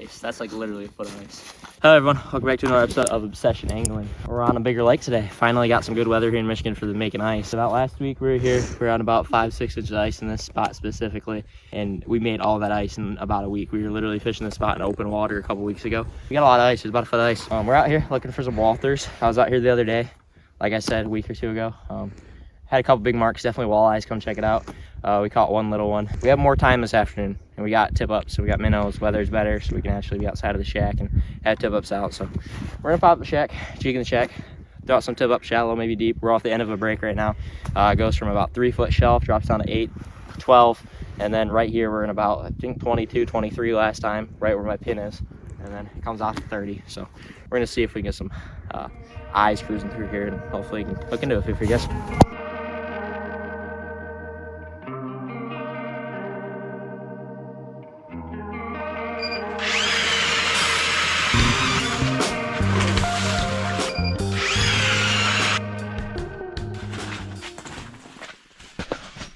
ice. That's like literally a foot of ice. Hello everyone, welcome back to another episode of Obsession Angling. We're on a bigger lake today. Finally got some good weather here in Michigan for the making ice. About last week we were here, we were on about 5-6 inches of ice in this spot specifically, and we made all that ice in about a week. We were literally fishing this spot in open water a couple weeks ago. We got a lot of ice, there's about a foot of ice. We're out here looking for some walthers. I was out here the other day, like I said, a week or two ago. Had a couple big marks, definitely walleyes, come check it out. We caught one little one. We have more time this afternoon, and we got tip ups, so we got minnows. Weather's better, so we can actually be outside of the shack and have tip ups out. So we're gonna pop the shack, jig in the shack, throw out some tip up shallow, maybe deep. We're off the end of a break right now. It goes from about 3-foot shelf, drops down to 8, 12, and then right here we're in about, I think 22, 23 last time, right where my pin is, and then it comes off to 30. So we're gonna see if we can get some eyes cruising through here, and hopefully we can hook into a few for you guys.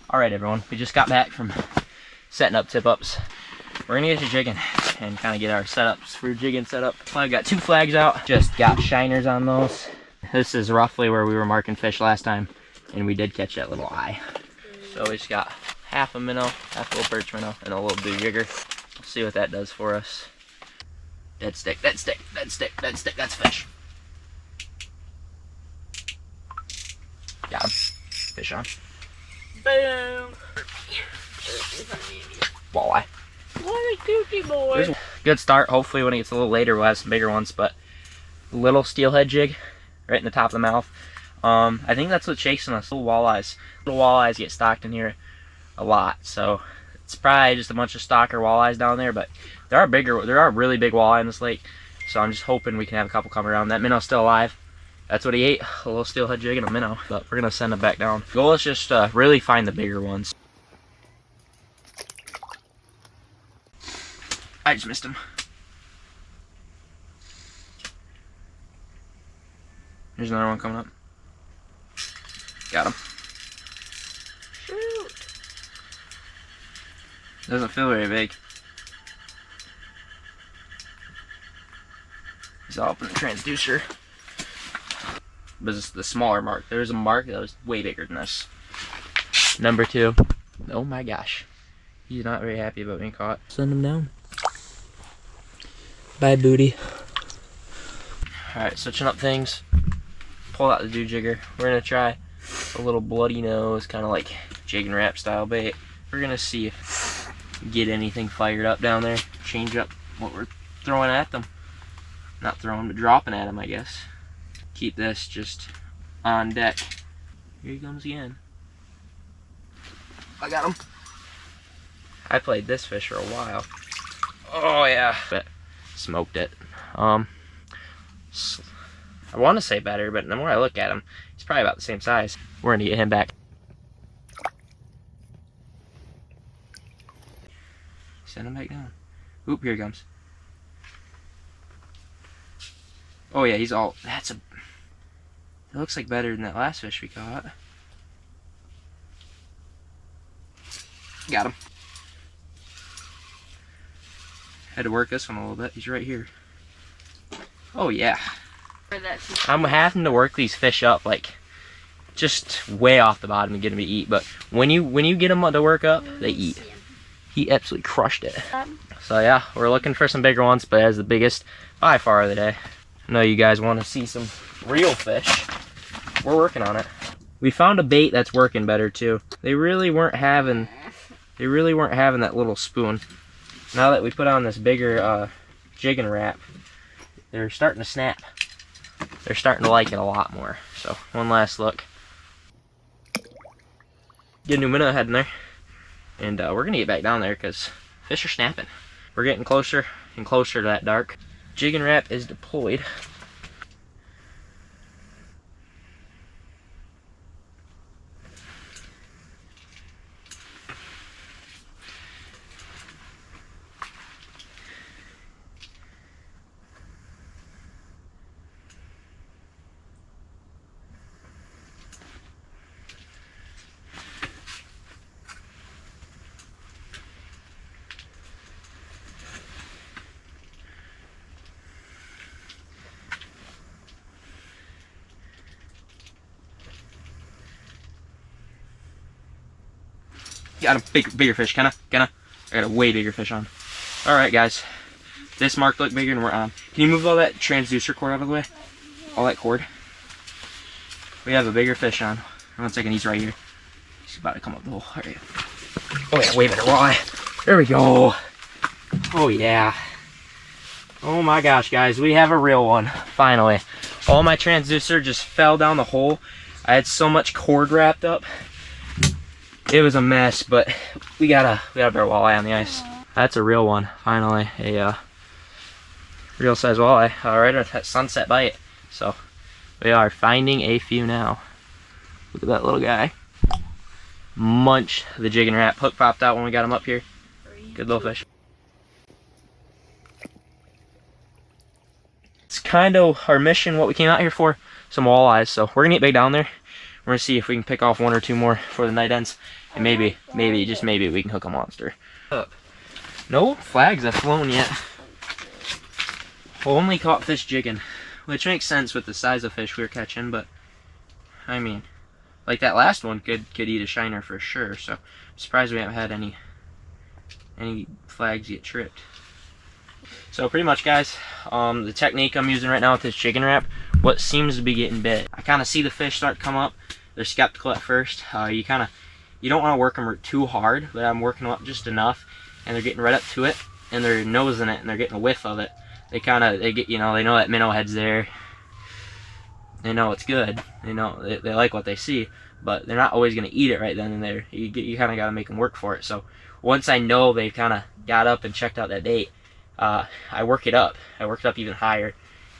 All right, everyone, we just got back from setting up tip ups. We're gonna get to jigging and kind of get our setups for jigging set up. I've got 2 flags out, just got shiners on those. This is roughly where we were marking fish last time, and we did catch that little eye. So we just got half a minnow, half a little perch minnow, and a little blue jigger. We'll see what that does for us. Dead stick, dead stick, dead stick, dead stick, that's fish. Got him. Fish on. Boom! Walleye. What a cookie boy! Good start. Hopefully when it gets a little later we'll have some bigger ones, but little steelhead jig right in the top of the mouth. I think that's what's chasing us. Little walleyes get stocked in here a lot, so it's probably just a bunch of stocker walleyes down there, but there are really big walleye in this lake, so I'm just hoping we can have a couple come around. That minnow's still alive. That's what he ate, a little steelhead jig and a minnow, but we're gonna send him back down. The goal is just really find the bigger ones. I just missed him. There's another one coming up. Got him. Shoot. Doesn't feel very big. He's all up in the transducer. But it's the smaller mark. There's a mark that was way bigger than this. Number 2. Oh my gosh. He's not very happy about being caught. Send him down. Bye, booty. Alright, switching up things. Pull out the dew jigger. We're going to try a little bloody nose, kind of like jig and wrap style bait. We're going to see if we get anything fired up down there. Change up what we're throwing at them. Not throwing, but dropping at them, I guess. Keep this just on deck. Here he comes again. I got him. I played this fish for a while. Oh yeah, but smoked it. I want to say better, but the more I look at him, he's probably about the same size. We're gonna get him back. Send him back down. Oop, here he comes. Oh yeah, he's all, it looks like better than that last fish we caught. Got him. Had to work this one a little bit. He's right here. Oh yeah. I'm having to work these fish up like just way off the bottom to get them to eat. But when you get them to work up, they eat. He absolutely crushed it. So yeah, we're looking for some bigger ones, but as the biggest by far of the day. I know you guys want to see some real fish. We're working on it. We found a bait that's working better too. They really weren't having that little spoon. Now that we put on this bigger jig and wrap, they're starting to snap. They're starting to like it a lot more. So one last look. Get a new minnow head in there, and we're gonna get back down there because fish are snapping. We're getting closer and closer to that dark. Jig and wrap is deployed. got a bigger fish. I got a way bigger fish on. All right, guys. This mark looked bigger and we're on. Can you move all that transducer cord out of the way? All that cord. We have a bigger fish on. 1 second, he's right here. He's about to come up the hole. All right. Oh yeah, way better walleye. There we go. Oh yeah. Oh my gosh, guys, we have a real one, finally. All my transducer just fell down the hole. I had so much cord wrapped up. It was a mess, but we got a better walleye on the ice. That's a real one, finally. A real size walleye. All right, that sunset bite. So we are finding a few now. Look at that little guy. Munch the jigging wrap. Hook popped out when we got him up here. Good little fish. It's kind of our mission, what we came out here for, some walleyes. So we're gonna get back down there. We're gonna see if we can pick off 1 or 2 more before the night ends, and maybe, just maybe, we can hook a monster. No flags have flown yet. Only caught fish jigging, which makes sense with the size of fish we were catching, but I mean, like that last one could eat a shiner for sure. So I'm surprised we haven't had any flags get tripped. So pretty much, guys, the technique I'm using right now with this jigging wrap, what seems to be getting bit. I kind of see the fish start to come up. They're skeptical at first. You don't want to work them too hard, but I'm working them up just enough, and they're getting right up to it, and they're nosing it, and they're getting a whiff of it. They get, you know, they know that minnow head's there. They know it's good. They know they like what they see, but they're not always gonna eat it right then and there. You kind of got to make them work for it. So once I know they kind of got up and checked out that bait, I work it up. I work it up even higher,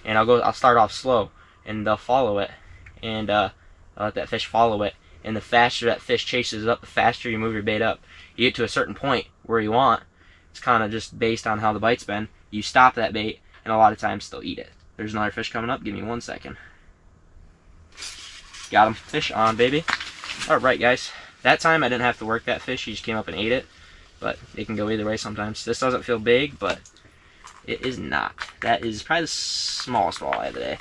and I'll start off slow, and they'll follow it, and I'll let that fish follow it. And the faster that fish chases it up, the faster you move your bait up. You get to a certain point where you want. It's kind of just based on how the bite's been. You stop that bait, and a lot of times they'll eat it. There's another fish coming up. Give me 1 second. Got him. Fish on, baby. All right, guys. That time I didn't have to work that fish. He just came up and ate it. But it can go either way sometimes. This doesn't feel big, but it is not. That is probably the smallest walleye of the day.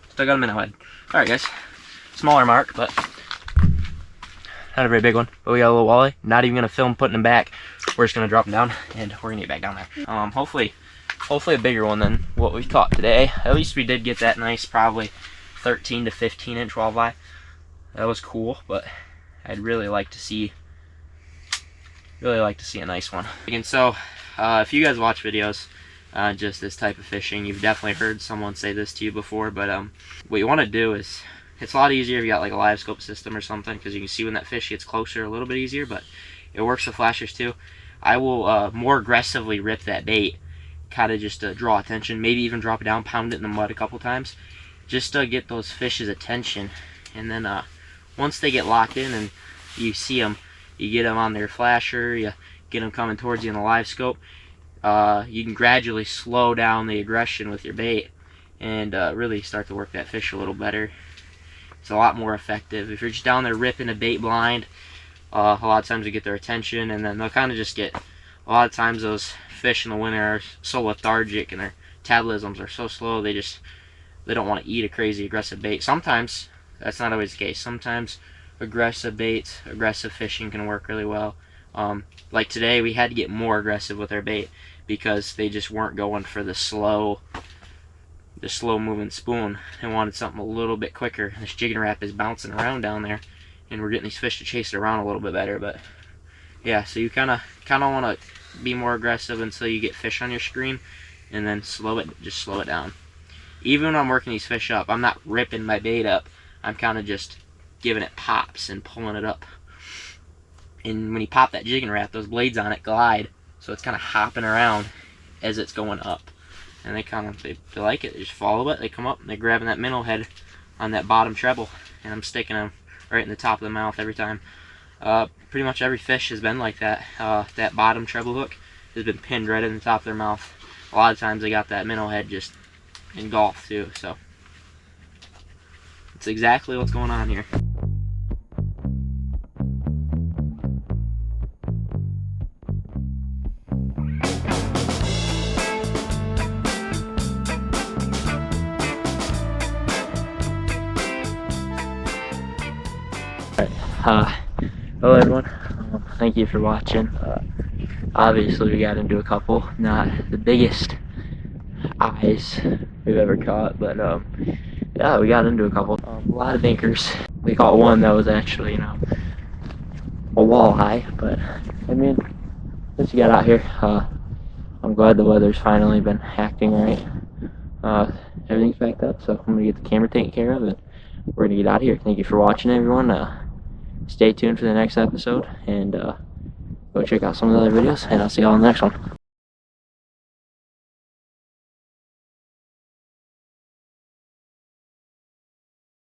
Still got a minnow head. All right, guys. Smaller mark, but not a very big one. But we got a little walleye. Not even gonna film putting him back. We're just gonna drop him down, and we're gonna get back down there. Hopefully a bigger one than what we caught today. At least we did get that nice, probably 13 to 15 inch walleye. That was cool, but I'd really like to see a nice one. And so, if you guys watch videos, just this type of fishing, you've definitely heard someone say this to you before. But what you want to do is, it's a lot easier if you got like a live scope system or something, because you can see when that fish gets closer a little bit easier. But it works with flashers too. I will more aggressively rip that bait, kind of just to draw attention. Maybe even drop it down, pound it in the mud a couple times, just to get those fish's attention. And then once they get locked in and you see them, you get them on their flasher, you get them coming towards you in the live scope, you can gradually slow down the aggression with your bait and really start to work that fish a little better. It's a lot more effective. If you're just down there ripping a bait blind, a lot of times you get their attention, and then they'll kind of just get, a lot of times those fish in the winter are so lethargic and their metabolisms are so slow, they don't want to eat a crazy aggressive bait. Sometimes that's not always the case. Sometimes aggressive baits, aggressive fishing can work really well. Like today, we had to get more aggressive with our bait because they just weren't going for the slow moving spoon. They wanted something a little bit quicker. This jigging wrap is bouncing around down there, and we're getting these fish to chase it around a little bit better. But yeah, so you kind of want to be more aggressive until you get fish on your screen, and then just slow it down. Even when I'm working these fish up, I'm not ripping my bait up. I'm kind of just giving it pops and pulling it up. And when you pop that jigging wrap, those blades on it glide, so it's kind of hopping around as it's going up. And they like it. They just follow it. They come up and they're grabbing that minnow head on that bottom treble, and I'm sticking them right in the top of the mouth every time. Pretty much every fish has been like that. That bottom treble hook has been pinned right in the top of their mouth. A lot of times they got that minnow head just engulfed too. So it's exactly what's going on here. Hello everyone, thank you for watching. Obviously we got into a couple, not the biggest eyes we've ever caught, but yeah, we got into a couple. A lot of dinkers. We caught one that was actually, you know, a walleye, but I mean, what you got out here? I'm glad the weather's finally been acting right. Everything's backed up, so I'm gonna get the camera taken care of and we're gonna get out of here. Thank you for watching, everyone. Stay tuned for the next episode and go check out some of the other videos, and I'll see y'all in the next one.